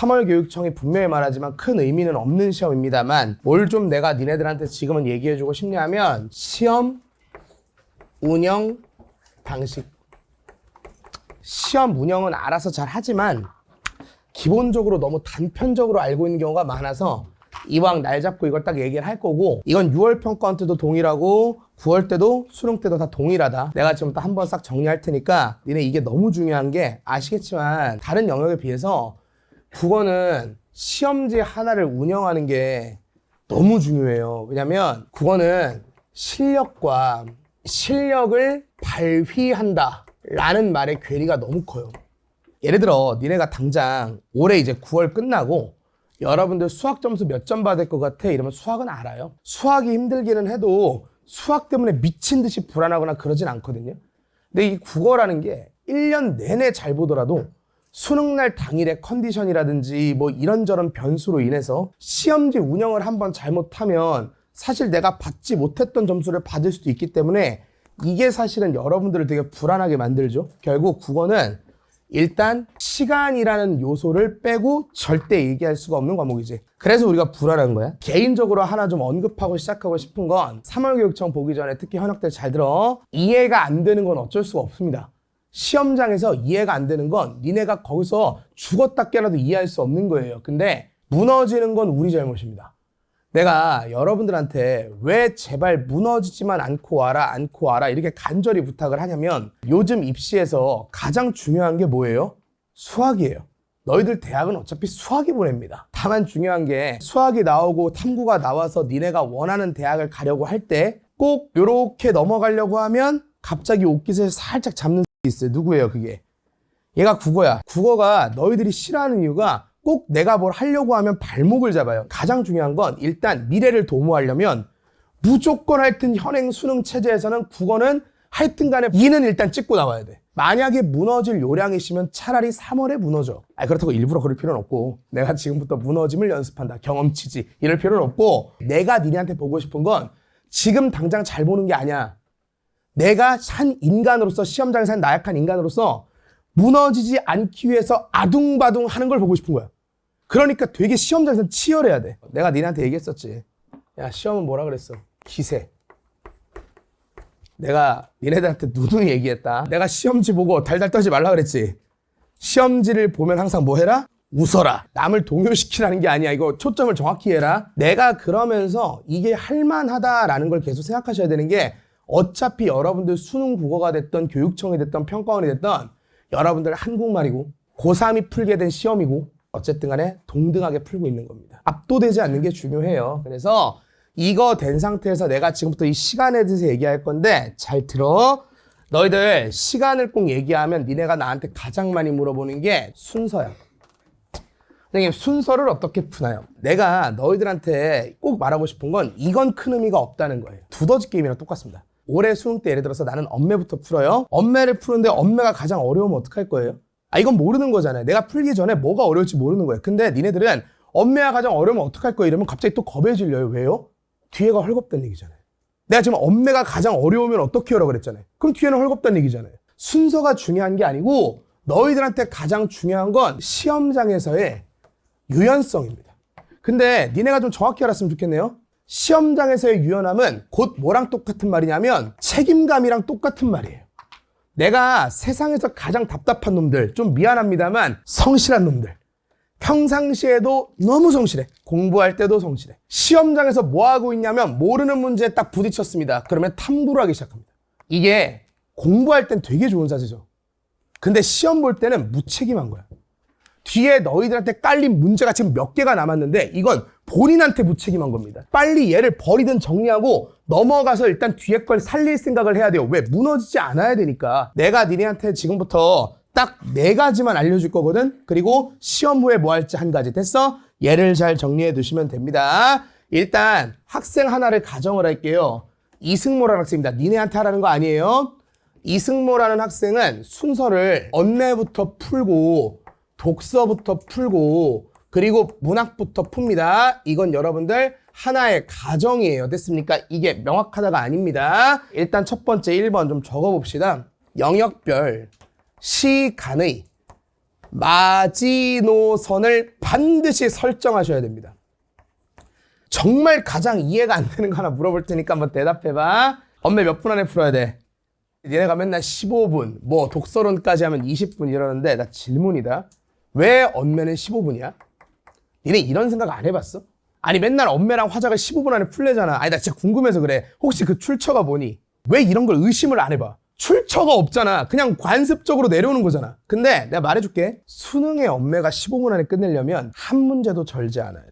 3월 교육청이 분명히 말하지만 큰 의미는 없는 시험입니다만 뭘 좀 내가 니네들한테 지금은 얘기해주고 싶냐면 시험 운영 방식. 시험 운영은 알아서 잘 하지만 기본적으로 너무 단편적으로 알고 있는 경우가 많아서 이왕 날 잡고 이걸 딱 얘기를 할 거고, 이건 6월 평가원 때도 동일하고 9월 때도 수능 때도 다 동일하다. 내가 지금부터 한번 싹 정리할 테니까 니네 이게 너무 중요한 게, 아시겠지만 다른 영역에 비해서 국어는 시험지 하나를 운영하는 게 너무 중요해요. 왜냐면 국어는 실력과 실력을 발휘한다 라는 말의 괴리가 너무 커요. 예를 들어 니네가 당장 올해 이제 9월 끝나고 여러분들 수학 점수 몇 점 받을 것 같아? 이러면 수학은 알아요. 수학이 힘들기는 해도 수학 때문에 미친 듯이 불안하거나 그러진 않거든요. 근데 이 국어라는 게 1년 내내 잘 보더라도 수능날 당일의 컨디션이라든지 뭐 이런저런 변수로 인해서 시험지 운영을 한번 잘못하면 사실 내가 받지 못했던 점수를 받을 수도 있기 때문에 이게 사실은 여러분들을 되게 불안하게 만들죠. 결국 국어는 일단 시간이라는 요소를 빼고 절대 얘기할 수가 없는 과목이지. 그래서 우리가 불안한 거야. 개인적으로 하나 좀 언급하고 시작하고 싶은 건 3월 교육청 보기 전에 특히 현역들 잘 들어. 이해가 안 되는 건 어쩔 수가 없습니다. 시험장에서 이해가 안 되는 건 니네가 거기서 죽었다 깨라도 이해할 수 없는 거예요. 근데 무너지는 건 우리 잘못입니다. 내가 여러분들한테 왜 제발 무너지지만 않고 와라 이렇게 간절히 부탁을 하냐면, 요즘 입시에서 가장 중요한 게 뭐예요? 수학이에요. 너희들 대학은 어차피 수학이 보냅니다. 다만 중요한 게 수학이 나오고 탐구가 나와서 니네가 원하는 대학을 가려고 할 때 꼭 요렇게 넘어가려고 하면 갑자기 옷깃을 살짝 잡는 게 있어요. 누구예요 그게? 얘가 국어야. 국어가 너희들이 싫어하는 이유가 꼭 내가 뭘 하려고 하면 발목을 잡아요. 가장 중요한 건 일단 미래를 도모하려면 무조건 하여튼 현행 수능 체제에서는 국어는 하여튼 간에 2는 일단 찍고 나와야 돼. 만약에 무너질 요량이시면 차라리 3월에 무너져. 그렇다고 일부러 그럴 필요는 없고, 내가 지금부터 무너짐을 연습한다, 경험치지, 이럴 필요는 없고, 내가 니네한테 보고 싶은 건 지금 당장 잘 보는 게 아니야. 내가 한 인간으로서, 시험장에서 한 나약한 인간으로서 무너지지 않기 위해서 아둥바둥 하는 걸 보고 싶은 거야. 그러니까 되게 시험장에서 치열해야 돼. 내가 니네한테 얘기했었지. 야, 시험은 뭐라 그랬어? 기세. 내가 니네들한테 누누이 얘기했다. 내가 시험지 보고 달달 떨지 말라 그랬지. 시험지를 보면 항상 뭐 해라? 웃어라. 남을 동요시키라는 게 아니야. 이거 초점을 정확히 해라. 내가 그러면서 이게 할만하다라는 걸 계속 생각하셔야 되는 게, 어차피 여러분들 수능 국어가 됐던 교육청이 됐던 평가원이 됐던 여러분들 한국말이고 고3이 풀게 된 시험이고 어쨌든 간에 동등하게 풀고 있는 겁니다. 압도되지 않는 게 중요해요. 그래서 이거 된 상태에서 내가 지금부터 이 시간에 대해서 얘기할 건데 잘 들어. 너희들 시간을 꼭 얘기하면 니네가 나한테 가장 많이 물어보는 게 순서야. 선생님, 순서를 어떻게 푸나요? 내가 너희들한테 꼭 말하고 싶은 건 이건 큰 의미가 없다는 거예요. 두더지 게임이랑 똑같습니다. 올해 수능 때 예를 들어서 나는 엄매부터 풀어요. 엄매를 푸는데 엄매가 가장 어려우면 어떡할 거예요? 이건 모르는 거잖아요. 내가 풀기 전에 뭐가 어려울지 모르는 거예요. 근데 니네들은 엄매가 가장 어려우면 어떡할 거예요? 이러면 갑자기 또 겁에 질려요. 왜요? 뒤에가 헐겁다는 얘기잖아요. 내가 지금 엄매가 가장 어려우면 어떻게 하라고 그랬잖아요. 그럼 뒤에는 헐겁다는 얘기잖아요. 순서가 중요한 게 아니고 너희들한테 가장 중요한 건 시험장에서의 유연성입니다. 근데 니네가 좀 정확히 알았으면 좋겠네요. 시험장에서의 유연함은 곧 뭐랑 똑같은 말이냐면 책임감이랑 똑같은 말이에요. 내가 세상에서 가장 답답한 놈들, 좀 미안합니다만 성실한 놈들, 평상시에도 너무 성실해. 공부할 때도 성실해. 시험장에서 뭐 하고 있냐면 모르는 문제에 딱 부딪혔습니다. 그러면 탐구를 하기 시작합니다. 이게 공부할 땐 되게 좋은 자세죠. 근데 시험 볼 때는 무책임한 거야. 뒤에 너희들한테 깔린 문제가 지금 몇 개가 남았는데 이건 본인한테 무책임한 겁니다. 빨리 얘를 버리든 정리하고 넘어가서 일단 뒤에 걸 살릴 생각을 해야 돼요. 왜? 무너지지 않아야 되니까. 내가 니네한테 지금부터 딱 4가지만 알려줄 거거든. 그리고 시험 후에 뭐 할지 1가지. 됐어? 얘를 잘 정리해 두시면 됩니다. 일단 학생 하나를 가정을 할게요. 이승모라는 학생입니다. 니네한테 하라는 거 아니에요. 이승모라는 학생은 순서를 언내부터 풀고 독서부터 풀고 그리고 문학부터 풉니다. 이건 여러분들 하나의 가정이에요. 됐습니까? 이게 명확하다가 아닙니다. 일단 첫 번째 1번 좀 적어봅시다. 영역별 시간의 마지노선을 반드시 설정하셔야 됩니다. 정말 가장 이해가 안 되는 거 하나 물어볼 테니까 한번 대답해봐. 엄매 몇 분 안에 풀어야 돼? 얘네가 맨날 15분, 뭐 독서론까지 하면 20분 이러는데 나 질문이다. 왜 엄매는 15분이야? 니네 이런 생각 안 해봤어? 아니 맨날 엄매랑 화작을 15분 안에 풀래잖아. 아니 나 진짜 궁금해서 그래. 혹시 그 출처가 뭐니? 왜 이런 걸 의심을 안 해봐? 출처가 없잖아. 그냥 관습적으로 내려오는 거잖아. 근데 내가 말해줄게. 수능의 엄매가 15분 안에 끝내려면 한 문제도 절제 않아야 돼.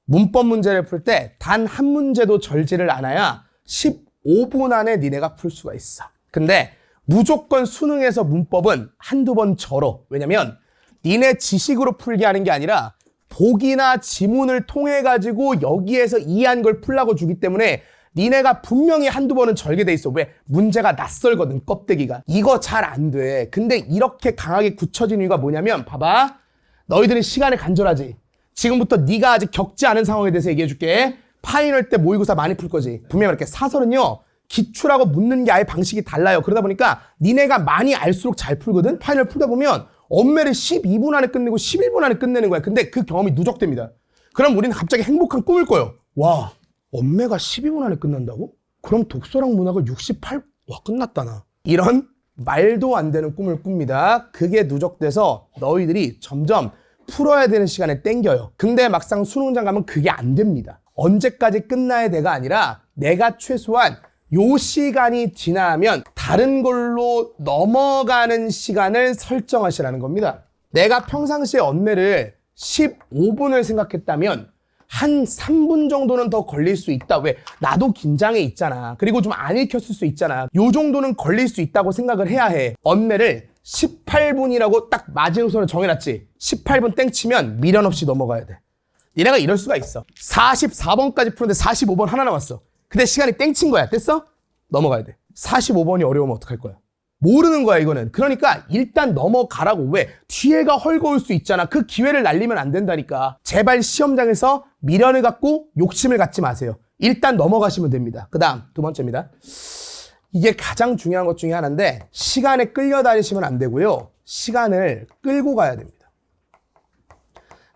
문법 문제를 풀 때 단 한 문제도 절제를 않아야 15분 안에 니네가 풀 수가 있어. 근데 무조건 수능에서 문법은 한두 번 절어. 왜냐면 니네 지식으로 풀게 하는 게 아니라 보기나 지문을 통해 가지고 여기에서 이해한 걸 풀라고 주기 때문에 니네가 분명히 한두 번은 절개돼 있어. 왜? 문제가 낯설거든, 껍데기가. 이거 잘 안 돼. 근데 이렇게 강하게 굳혀진 이유가 뭐냐면 봐봐. 너희들은 시간에 간절하지. 지금부터 네가 아직 겪지 않은 상황에 대해서 얘기해 줄게. 파이널 때 모의고사 많이 풀 거지. 분명히 이렇게 사설은요. 기출하고 묻는 게 아예 방식이 달라요. 그러다 보니까 니네가 많이 알수록 잘 풀거든. 파이널 풀다 보면 엄매를 12분 안에 끝내고 11분 안에 끝내는 거야. 근데 그 경험이 누적됩니다. 그럼 우리는 갑자기 행복한 꿈을 꿔요. 와, 엄매가 12분 안에 끝난다고? 그럼 독서랑 문학을 68... 와, 끝났다 나. 이런 말도 안 되는 꿈을 꿉니다. 그게 누적돼서 너희들이 점점 풀어야 되는 시간에 땡겨요. 근데 막상 수능장 가면 그게 안 됩니다. 언제까지 끝나야 돼가 아니라 내가 최소한 요 시간이 지나면 다른 걸로 넘어가는 시간을 설정하시라는 겁니다. 내가 평상시에 엄매를 15분을 생각했다면 한 3분 정도는 더 걸릴 수 있다. 왜? 나도 긴장해 있잖아. 그리고 좀 안 읽혔을 수 있잖아. 요 정도는 걸릴 수 있다고 생각을 해야 해. 엄매를 18분이라고 딱 마지노선을 정해놨지. 18분 땡치면 미련 없이 넘어가야 돼. 니네가 이럴 수가 있어. 44번까지 푸는데 45번 하나 남았어. 근데 시간이 땡친 거야. 됐어? 넘어가야 돼. 45번이 어려우면 어떡할 거야? 모르는 거야 이거는. 그러니까 일단 넘어가라고. 왜? 뒤에가 헐거울 수 있잖아. 그 기회를 날리면 안 된다니까. 제발 시험장에서 미련을 갖고 욕심을 갖지 마세요. 일단 넘어가시면 됩니다. 그 다음 두 번째입니다. 이게 가장 중요한 것 중에 하나인데 시간에 끌려다니시면 안 되고요. 시간을 끌고 가야 됩니다.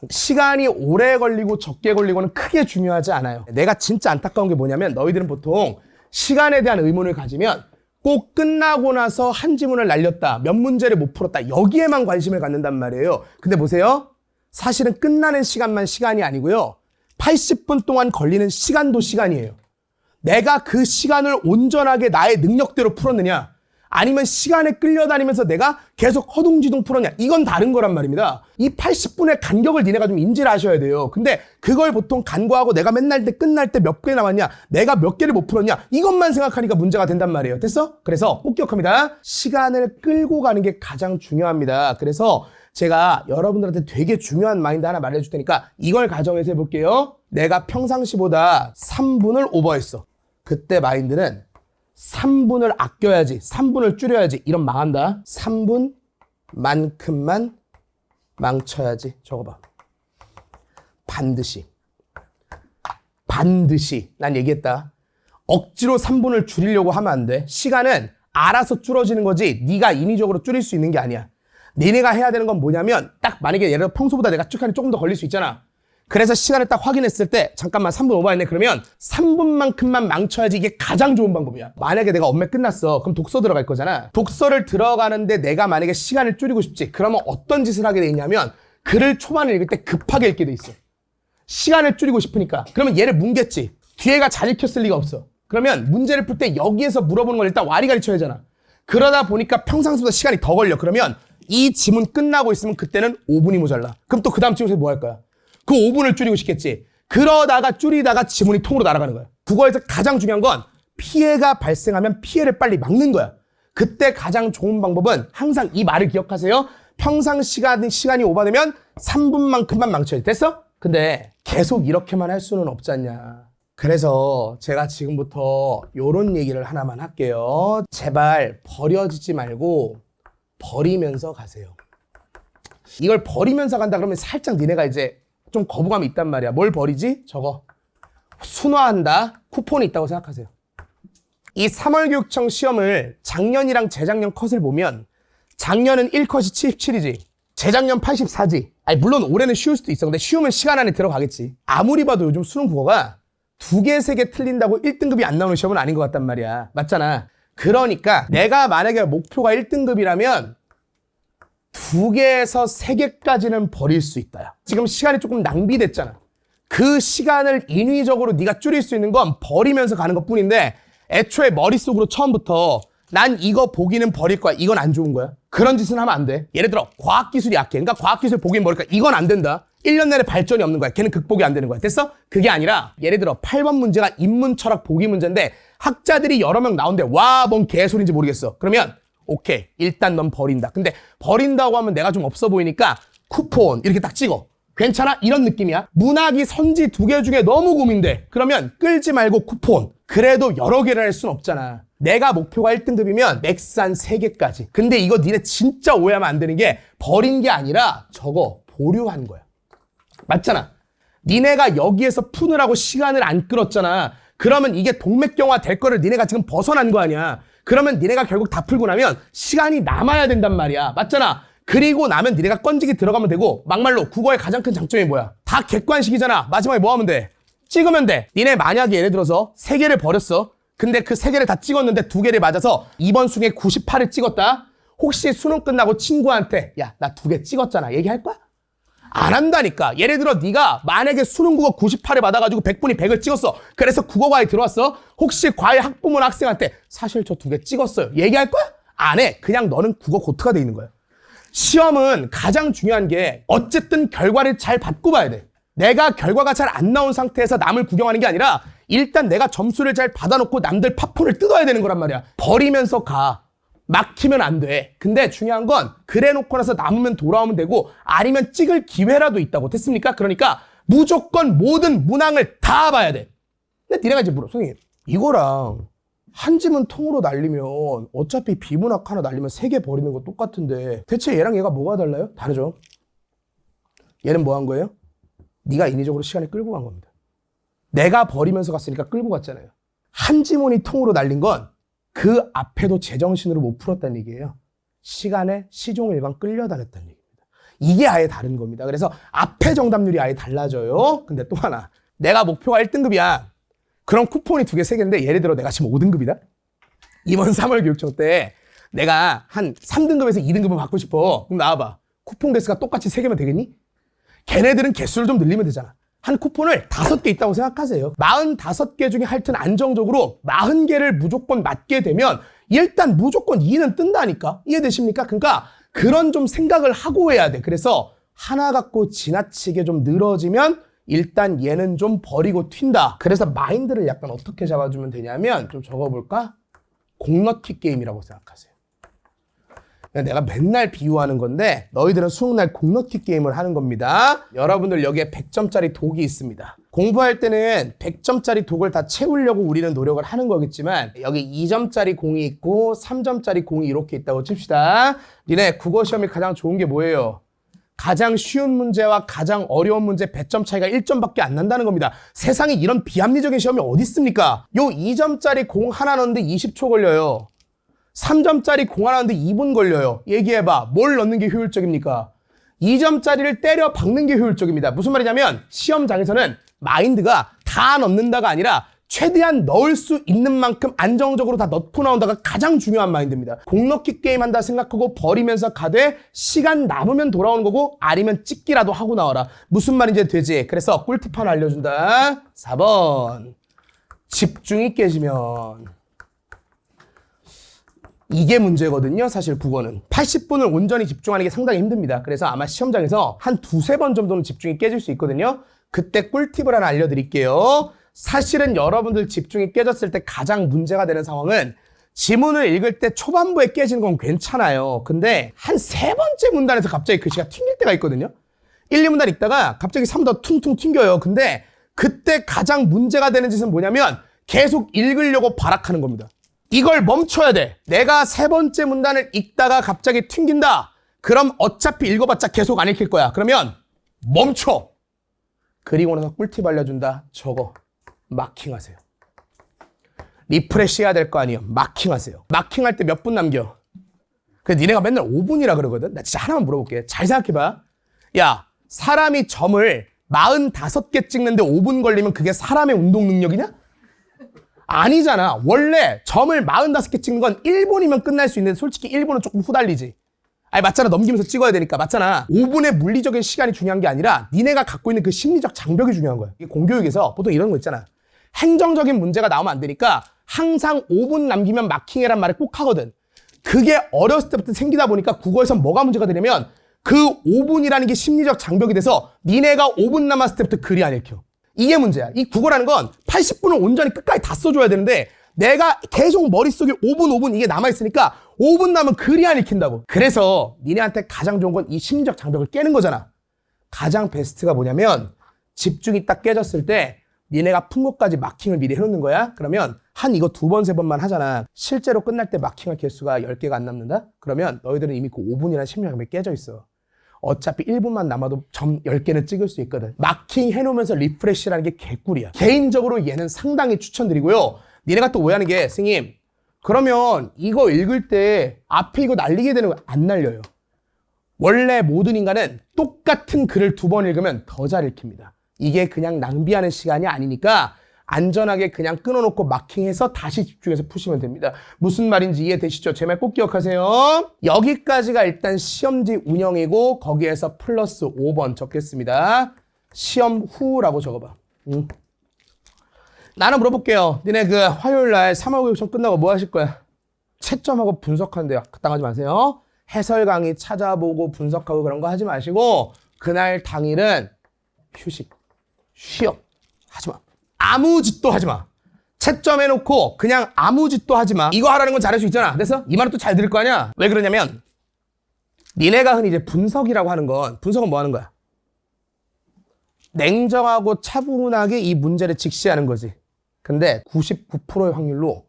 시간이 오래 걸리고 적게 걸리고는 크게 중요하지 않아요. 내가 진짜 안타까운 게 뭐냐면 너희들은 보통 시간에 대한 의문을 가지면 꼭 끝나고 나서 한 지문을 날렸다, 몇 문제를 못 풀었다, 여기에만 관심을 갖는단 말이에요. 근데 보세요. 사실은 끝나는 시간만 시간이 아니고요. 80분 동안 걸리는 시간도 시간이에요. 내가 그 시간을 온전하게 나의 능력대로 풀었느냐, 아니면 시간에 끌려다니면서 내가 계속 허둥지둥 풀었냐, 이건 다른 거란 말입니다. 이 80분의 간격을 니네가 좀 인지를 하셔야 돼요. 근데 그걸 보통 간과하고 내가 맨날 때 끝날 때 몇 개 남았냐, 내가 몇 개를 못 풀었냐, 이것만 생각하니까 문제가 된단 말이에요. 됐어? 그래서 꼭 기억합니다. 시간을 끌고 가는 게 가장 중요합니다. 그래서 제가 여러분들한테 되게 중요한 마인드 하나 말해줄 테니까 이걸 가정해서 해볼게요. 내가 평상시보다 3분을 오버했어. 그때 마인드는 3분을 아껴야지, 3분을 줄여야지, 이런 망한다. 3분만큼만 망쳐야지. 적어봐. 반드시. 난 얘기했다. 억지로 3분을 줄이려고 하면 안 돼. 시간은 알아서 줄어지는 거지 네가 인위적으로 줄일 수 있는 게 아니야. 니네가 해야 되는 건 뭐냐면 딱 만약에 예를 들어 평소보다 내가 쭉 하니 조금 더 걸릴 수 있잖아. 그래서 시간을 딱 확인했을 때 잠깐만 3분 오버했네. 그러면 3분만큼만 망쳐야지. 이게 가장 좋은 방법이야. 만약에 내가 엄매 끝났어. 그럼 독서 들어갈 거잖아. 독서를 들어가는데 내가 만약에 시간을 줄이고 싶지. 그러면 어떤 짓을 하게 돼 있냐면 글을 초반에 읽을 때 급하게 읽게 돼 있어. 시간을 줄이고 싶으니까. 그러면 얘를 뭉갰지. 뒤에가 잘 읽혔을 리가 없어. 그러면 문제를 풀 때 여기에서 물어보는 걸 일단 와리가리 쳐야 하잖아. 그러다 보니까 평상시보다 시간이 더 걸려. 그러면 이 지문 끝나고 있으면 그때는 5분이 모자라. 그럼 또 그 다음 지문에서 뭐 할 거야? 그 5분을 줄이고 싶겠지. 그러다가 줄이다가 지문이 통으로 날아가는 거야. 국어에서 가장 중요한 건 피해가 발생하면 피해를 빨리 막는 거야. 그때 가장 좋은 방법은 항상 이 말을 기억하세요. 평상 시간이 오버되면 3분만큼만 망쳐야 돼. 됐어? 근데 계속 이렇게만 할 수는 없지 않냐. 그래서 제가 지금부터 요런 얘기를 하나만 할게요. 제발 버려지지 말고 버리면서 가세요. 이걸 버리면서 간다 그러면 살짝 니네가 이제 좀 거부감이 있단 말이야. 뭘 버리지? 저거. 순화한다. 쿠폰이 있다고 생각하세요. 이 3월 교육청 시험을 작년이랑 재작년 컷을 보면 작년은 1컷이 77이지. 재작년 84지. 아니 물론 올해는 쉬울 수도 있어. 근데 쉬우면 시간 안에 들어가겠지. 아무리 봐도 요즘 수능 국어가 2개, 3개 틀린다고 1등급이 안 나오는 시험은 아닌 것 같단 말이야. 맞잖아. 그러니까 내가 만약에 목표가 1등급이라면 2개에서 3개까지는 버릴 수 있다. 지금 시간이 조금 낭비됐잖아. 그 시간을 인위적으로 네가 줄일 수 있는 건 버리면서 가는 것뿐인데 애초에 머릿속으로 처음부터 난 이거 보기는 버릴 거야. 이건 안 좋은 거야. 그런 짓은 하면 안 돼. 예를 들어 과학기술이 약해. 그러니까 과학기술 보기는 버릴 거야. 이건 안 된다. 1년 내내 발전이 없는 거야. 걔는 극복이 안 되는 거야. 됐어? 그게 아니라 예를 들어 8번 문제가 인문, 철학, 보기 문제인데 학자들이 여러 명 나오는데 와, 뭔 개소리인지 모르겠어. 그러면 오케이. 일단 넌 버린다. 근데 버린다고 하면 내가 좀 없어 보이니까 쿠폰 이렇게 딱 찍어. 괜찮아? 이런 느낌이야. 문학이 선지 2개 중에 너무 고민돼. 그러면 끌지 말고 쿠폰. 그래도 여러 개를 할 순 없잖아. 내가 목표가 1등급이면 맥스 한 3개까지. 근데 이거 니네 진짜 오해하면 안 되는 게 버린 게 아니라 저거 보류한 거야. 맞잖아. 니네가 여기에서 푸느라고 시간을 안 끌었잖아. 그러면 이게 동맥경화 될 거를 니네가 지금 벗어난 거 아니야. 그러면 니네가 결국 다 풀고 나면 시간이 남아야 된단 말이야. 맞잖아. 그리고 나면 니네가 건지기 들어가면 되고 막말로 국어의 가장 큰 장점이 뭐야? 다 객관식이잖아. 마지막에 뭐 하면 돼? 찍으면 돼. 니네 만약에 예를 들어서 3개를 버렸어. 근데 그 3개를 다 찍었는데 2개를 맞아서 이번 수능에 98을 찍었다. 혹시 수능 끝나고 친구한테 야, 나 2개 찍었잖아. 얘기할 거야? 안 한다니까. 예를 들어 네가 만약에 수능 국어 98을 받아가지고 100분이 100을 찍었어. 그래서 국어과에 들어왔어. 혹시 과외 학부모나 학생한테 사실 저 2개 찍었어요. 얘기할 거야? 안 해. 그냥 너는 국어 고트가 돼 있는 거야. 시험은 가장 중요한 게 어쨌든 결과를 잘 받고 봐야 돼. 내가 결과가 잘 안 나온 상태에서 남을 구경하는 게 아니라 일단 내가 점수를 잘 받아놓고 남들 팝콘을 뜯어야 되는 거란 말이야. 버리면서 가. 막히면 안 돼. 근데 중요한 건 그래 놓고 나서 남으면 돌아오면 되고 아니면 찍을 기회라도 있다고. 됐습니까? 그러니까 무조건 모든 문항을 다 봐야 돼. 근데 니네가 이제 물어. 선생님, 이거랑 한 지문 통으로 날리면 어차피 비문학 하나 날리면 3개 버리는 거 똑같은데 대체 얘랑 얘가 뭐가 달라요? 다르죠. 얘는 뭐 한 거예요? 네가 인위적으로 시간을 끌고 간 겁니다. 내가 버리면서 갔으니까 끌고 갔잖아요. 한 지문이 통으로 날린 건 그 앞에도 제정신으로 못 풀었다는 얘기예요. 시간에 시종일관 끌려다녔다는 얘기입니다. 이게 아예 다른 겁니다. 그래서 앞에 정답률이 아예 달라져요. 근데 또 하나, 내가 목표가 1등급이야. 그럼 쿠폰이 2개, 3개인데 예를 들어 내가 지금 5등급이다? 이번 3월 교육청 때 내가 한 3등급에서 2등급을 받고 싶어. 그럼 나와봐. 쿠폰 개수가 똑같이 3개면 되겠니? 걔네들은 개수를 좀 늘리면 되잖아. 한 쿠폰을 5개 있다고 생각하세요. 45개 중에 하여튼 안정적으로 40개를 무조건 맞게 되면 일단 무조건 2는 뜬다니까. 이해되십니까? 그러니까 그런 좀 생각을 하고 해야 돼. 그래서 하나 갖고 지나치게 좀 늘어지면 일단 얘는 좀 버리고 튄다. 그래서 마인드를 약간 어떻게 잡아주면 되냐면 좀 적어볼까? 공 넣기 게임이라고 생각하세요. 내가 맨날 비유하는 건데 너희들은 수능날 공 넣기 게임을 하는 겁니다. 여러분들 여기에 100점짜리 독이 있습니다. 공부할 때는 100점짜리 독을 다 채우려고 우리는 노력을 하는 거겠지만 여기 2점짜리 공이 있고 3점짜리 공이 이렇게 있다고 칩시다. 니네 국어 시험이 가장 좋은 게 뭐예요? 가장 쉬운 문제와 가장 어려운 문제 100점 차이가 1점밖에 안 난다는 겁니다. 세상에 이런 비합리적인 시험이 어디 있습니까? 요 2점짜리 공 하나 넣는데 20초 걸려요. 3점짜리 공 하나 넣는데 2분 걸려요. 얘기해봐. 뭘 넣는 게 효율적입니까? 2점짜리를 때려 박는 게 효율적입니다. 무슨 말이냐면 시험장에서는 마인드가 다 넣는다가 아니라 최대한 넣을 수 있는 만큼 안정적으로 다 넣고 나온다가 가장 중요한 마인드입니다. 공 넣기 게임 한다 생각하고 버리면서 가되 시간 남으면 돌아오는 거고 아니면 찍기라도 하고 나와라. 무슨 말인지 되지? 그래서 꿀팁 하나 알려준다. 4번. 집중이 깨지면. 이게 문제거든요. 사실 국어는 80분을 온전히 집중하는 게 상당히 힘듭니다. 그래서 아마 시험장에서 한 2-3번 정도는 집중이 깨질 수 있거든요. 그때 꿀팁을 하나 알려드릴게요. 사실은 여러분들 집중이 깨졌을 때 가장 문제가 되는 상황은 지문을 읽을 때 초반부에 깨지는 건 괜찮아요. 근데 한 3번째 문단에서 갑자기 글씨가 튕길 때가 있거든요. 1, 2문단 읽다가 갑자기 3번 퉁퉁 튕겨요. 근데 그때 가장 문제가 되는 짓은 뭐냐면 계속 읽으려고 발악하는 겁니다. 이걸 멈춰야 돼. 내가 3번째 문단을 읽다가 갑자기 튕긴다. 그럼 어차피 읽어봤자 계속 안 읽힐 거야. 그러면 멈춰. 그리고 나서 꿀팁 알려준다. 저거 마킹하세요. 리프레시 해야 될 거 아니에요. 마킹하세요. 마킹할 때 몇 분 남겨? 그래서 니네가 맨날 5분이라 그러거든. 나 진짜 하나만 물어볼게. 잘 생각해봐. 야, 사람이 점을 45개 찍는데 5분 걸리면 그게 사람의 운동 능력이냐? 아니잖아. 원래 점을 45개 찍는 건 1분이면 끝날 수 있는데 솔직히 1분은 조금 후달리지. 아니 맞잖아. 넘기면서 찍어야 되니까. 맞잖아. 5분의 물리적인 시간이 중요한 게 아니라 니네가 갖고 있는 그 심리적 장벽이 중요한 거야. 이게 공교육에서 보통 이런 거 있잖아. 행정적인 문제가 나오면 안 되니까 항상 5분 남기면 마킹해란 말을 꼭 하거든. 그게 어렸을 때부터 생기다 보니까 국어에서 뭐가 문제가 되냐면 그 5분이라는 게 심리적 장벽이 돼서 니네가 5분 남았을 때부터 글이 안 읽혀. 이게 문제야. 이 국어라는 건 80분을 온전히 끝까지 다 써줘야 되는데 내가 계속 머릿속에 5분 이게 남아있으니까 5분 남으면 글이 안 읽힌다고. 그래서 니네한테 가장 좋은 건 이 심리적 장벽을 깨는 거잖아. 가장 베스트가 뭐냐면 집중이 딱 깨졌을 때 니네가 푼 것까지 마킹을 미리 해놓는 거야. 그러면 한 이거 2번, 3번만 하잖아. 실제로 끝날 때 마킹할 개수가 10개가 안 남는다? 그러면 너희들은 이미 그 5분이라는 심리적 장벽이 깨져 있어. 어차피 1분만 남아도 점 10개는 찍을 수 있거든. 마킹 해놓으면서 리프레시라는 게 개꿀이야. 개인적으로 얘는 상당히 추천드리고요. 니네가 또 오해하는 게 선생님 그러면 이거 읽을 때 앞에 이거 날리게 되는 거 안 날려요. 원래 모든 인간은 똑같은 글을 2번 읽으면 더 잘 읽힙니다. 이게 그냥 낭비하는 시간이 아니니까 안전하게 그냥 끊어놓고 마킹해서 다시 집중해서 푸시면 됩니다. 무슨 말인지 이해되시죠? 제 말 꼭 기억하세요. 여기까지가 일단 시험지 운영이고 거기에서 플러스 5번 적겠습니다. 시험 후라고 적어봐. 나는 물어볼게요. 니네 그 화요일날 3월 교육 시험 끝나고 뭐 하실 거야? 채점하고 분석하는데 당하지 마세요. 해설 강의 찾아보고 분석하고 그런 거 하지 마시고 그날 당일은 휴식, 쉬어. 하지 마. 아무 짓도 하지 마. 채점해놓고 그냥 아무 짓도 하지 마. 이거 하라는 건 잘할 수 있잖아. 됐어? 이 말은 또 잘 들을 거 아니야? 왜 그러냐면 니네가 흔히 이제 분석이라고 하는 건 분석은 뭐 하는 거야? 냉정하고 차분하게 이 문제를 직시하는 거지. 근데 99%의 확률로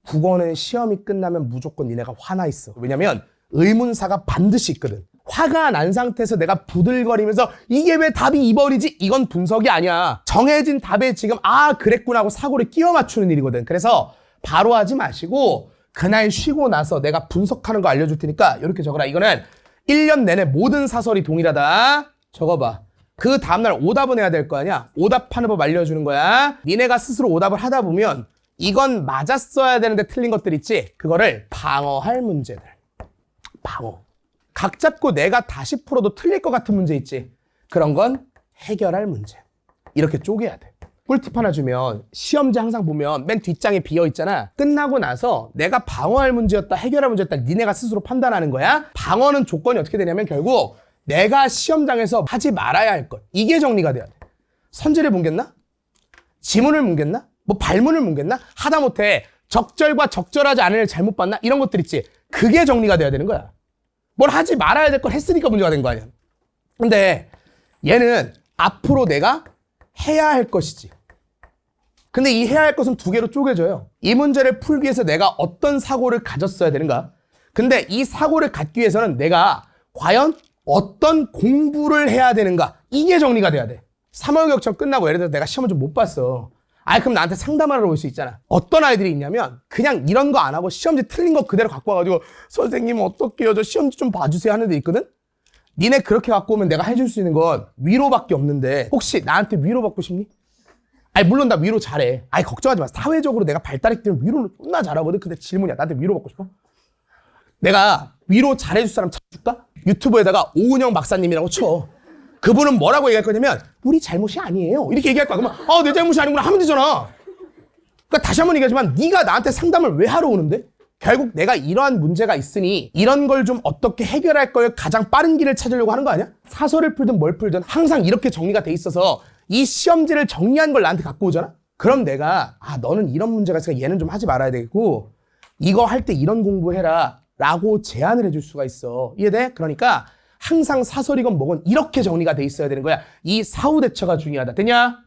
국어는 시험이 끝나면 무조건 니네가 화나 있어. 왜냐면 의문사가 반드시 있거든. 화가 난 상태에서 내가 부들거리면서 이게 왜 답이 2번이지? 이건 분석이 아니야. 정해진 답에 지금 그랬구나 하고 사고를 끼워 맞추는 일이거든. 그래서 바로 하지 마시고 그날 쉬고 나서 내가 분석하는 거 알려줄 테니까 이렇게 적어라. 이거는 1년 내내 모든 사설이 동일하다. 적어봐. 그 다음날 오답은 해야 될 거 아니야. 오답하는 법 알려주는 거야. 니네가 스스로 오답을 하다 보면 이건 맞았어야 되는데 틀린 것들 있지? 그거를 방어할 문제들. 방어. 각 잡고 내가 다시 풀어도 틀릴 것 같은 문제 있지? 그런 건 해결할 문제. 이렇게 쪼개야 돼. 꿀팁 하나 주면 시험지 항상 보면 맨 뒷장에 비어있잖아. 끝나고 나서 내가 방어할 문제였다, 해결할 문제였다 니네가 스스로 판단하는 거야. 방어는 조건이 어떻게 되냐면 결국 내가 시험장에서 하지 말아야 할 것. 이게 정리가 돼야 돼. 선지를 뭉갰나? 지문을 뭉갰나? 뭐 발문을 뭉갰나? 하다못해 적절과 적절하지 않은 일 잘못 봤나? 이런 것들 있지. 그게 정리가 돼야 되는 거야. 뭘 하지 말아야 될 걸 했으니까 문제가 된 거 아니야. 근데 얘는 앞으로 내가 해야 할 것이지. 근데 이 해야 할 것은 2개로 쪼개져요. 이 문제를 풀기 위해서 내가 어떤 사고를 가졌어야 되는가? 근데 이 사고를 갖기 위해서는 내가 과연 어떤 공부를 해야 되는가? 이게 정리가 돼야 돼. 3월 교육청 끝나고 예를 들어서 내가 시험을 좀 못 봤어. 그럼 나한테 상담하러 올 수 있잖아. 어떤 아이들이 있냐면 그냥 이런 거 안 하고 시험지 틀린 거 그대로 갖고 와가지고 선생님 어떡해요? 저 시험지 좀 봐주세요 하는 데 있거든? 니네 그렇게 갖고 오면 내가 해줄 수 있는 건 위로밖에 없는데 혹시 나한테 위로받고 싶니? 물론 나 위로 잘해. 걱정하지 마. 사회적으로 내가 발달했기 때문에 위로를 존나 잘하거든. 근데 질문이야. 나한테 위로받고 싶어? 내가 위로 잘해줄 사람 찾아줄까? 유튜브에다가 오은영 박사님이라고 쳐. 그분은 뭐라고 얘기할 거냐면 우리 잘못이 아니에요. 이렇게 얘기할 거야. 그러면 내 잘못이 아니구나 하면 되잖아. 그러니까 다시 한번 얘기하지만 네가 나한테 상담을 왜 하러 오는데? 결국 내가 이러한 문제가 있으니 이런 걸 좀 어떻게 해결할 걸 가장 빠른 길을 찾으려고 하는 거 아니야? 사설을 풀든 뭘 풀든 항상 이렇게 정리가 돼 있어서 이 시험지를 정리한 걸 나한테 갖고 오잖아? 그럼 내가 너는 이런 문제가 있으니까 얘는 좀 하지 말아야 되겠고 이거 할 때 이런 공부해라 라고 제안을 해줄 수가 있어. 이해돼? 그러니까 항상 사설이건 뭐건 이렇게 정리가 돼 있어야 되는 거야. 이 사후 대처가 중요하다. 됐냐?